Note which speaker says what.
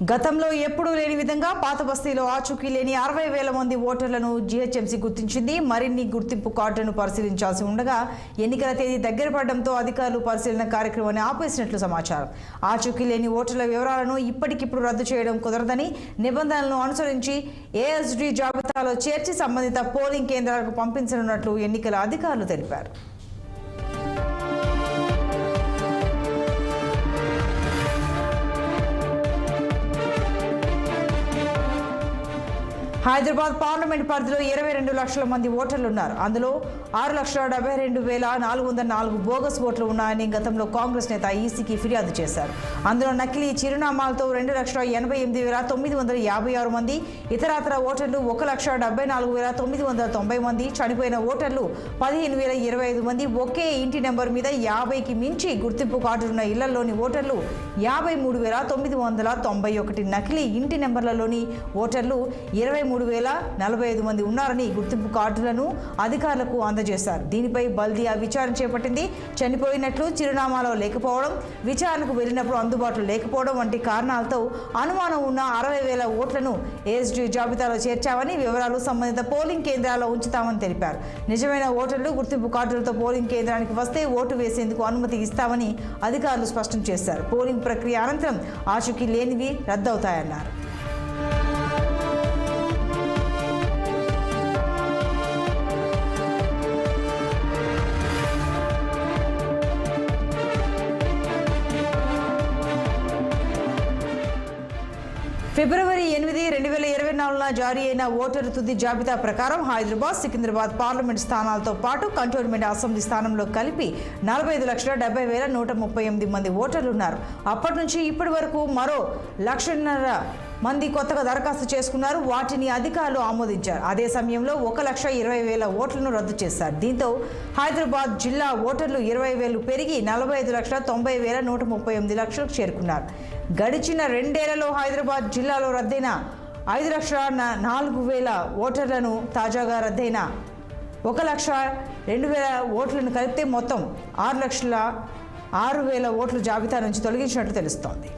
Speaker 1: గతంలో ఎప్పుడూ లేని విధంగా పాత బస్తీలో ఆచూకీ లేని 60,000 మంది ఓటర్లను జీహెచ్ఎంసీ గుర్తించింది. మరిన్ని గుర్తింపు కార్డులను పరిశీలించాల్సి ఉండగా ఎన్నికల తేదీ దగ్గర పడడంతో అధికారులు పరిశీలన కార్యక్రమాన్ని ఆపేసినట్లు సమాచారం. ఆచూకీ లేని ఓటర్ల వివరాలను ఇప్పటికిప్పుడు రద్దు చేయడం కుదరదని, నిబంధనలను అనుసరించి ఏఎస్డీ జాబితాలో చేర్చి సంబంధిత పోలింగ్ కేంద్రాలకు పంపించనున్నట్లు ఎన్నికల అధికారులు తెలిపారు. హైదరాబాద్ పార్లమెంట్ పరిధిలో 22 లక్షల మంది ఓటర్లు ఉన్నారు. అందులో 6,72,404 బోగస్ ఓట్లు ఉన్నాయని గతంలో కాంగ్రెస్ నేత ఈసీకి ఫిర్యాదు చేశారు. అందులో నకిలీ చిరునామాలతో 2,88,956 మంది, ఇతరత్ర ఓటర్లు 1,74,990 మంది, చనిపోయిన ఓటర్లు 15,025 మంది, ఒకే ఇంటి నెంబర్ మీద 50కి మించి గుర్తింపు కార్డులున్న ఇళ్లలోని ఓటర్లు 53,991, నకిలీ ఇంటి నెంబర్లలోని ఓటర్లు 23,045 మంది ఉన్నారని గుర్తింపు కార్డులను అధికారులకు అందజేశారు. దీనిపై బల్దియా విచారణ చేపట్టింది. చనిపోయినట్లు చిరునామాలో లేకపోవడం, విచారణకు వెళ్లినప్పుడు అందుబాటులో లేకపోవడం వంటి కారణాలతో అనుమానం ఉన్న 60,000 ఓట్లను ఏఎస్డీ జాబితాలో చేర్చామని, వివరాలు సంబంధిత పోలింగ్ కేంద్రాల్లో ఉంచుతామని తెలిపారు. నిజమైన ఓటర్లు గుర్తింపు కార్డులతో పోలింగ్ కేంద్రానికి వస్తే ఓటు వేసేందుకు అనుమతి ఇస్తామని అధికారులు స్పష్టం చేశారు. పోలింగ్ ప్రక్రియ అనంతరం ఆచూకీ లేనివి రద్దవుతాయన్నారు. ఫిబ్రవరి 8, 2024 జారీ అయిన ఓటరు తుది జాబితా ప్రకారం హైదరాబాద్, సికింద్రాబాద్ పార్లమెంట్ స్థానాలతో పాటు కంటోన్మెంట్ అసెంబ్లీ స్థానంలో కలిపి 45,70,138 మంది ఓటర్లు ఉన్నారు. అప్పటి నుంచి ఇప్పటి వరకు మరో 1,50,000 మంది కొత్తగా దరఖాస్తు చేసుకున్నారు. వాటిని అధికారులు ఆమోదించారు. అదే సమయంలో 1,20,000 ఓట్లను రద్దు చేశారు. దీంతో హైదరాబాద్ జిల్లా ఓటర్లు 20,000 పెరిగి 45,90,138 లక్షలకు చేరుకున్నారు. గడిచిన 2 ఏళ్లలో హైదరాబాద్ జిల్లాలో రద్దయిన 5,04,000 ఓటర్లను తాజాగా రద్దయిన 1,02,000 ఓట్లను కలిపితే మొత్తం 6,06,000 ఓట్ల జాబితా నుంచి తొలగించినట్లు తెలుస్తోంది.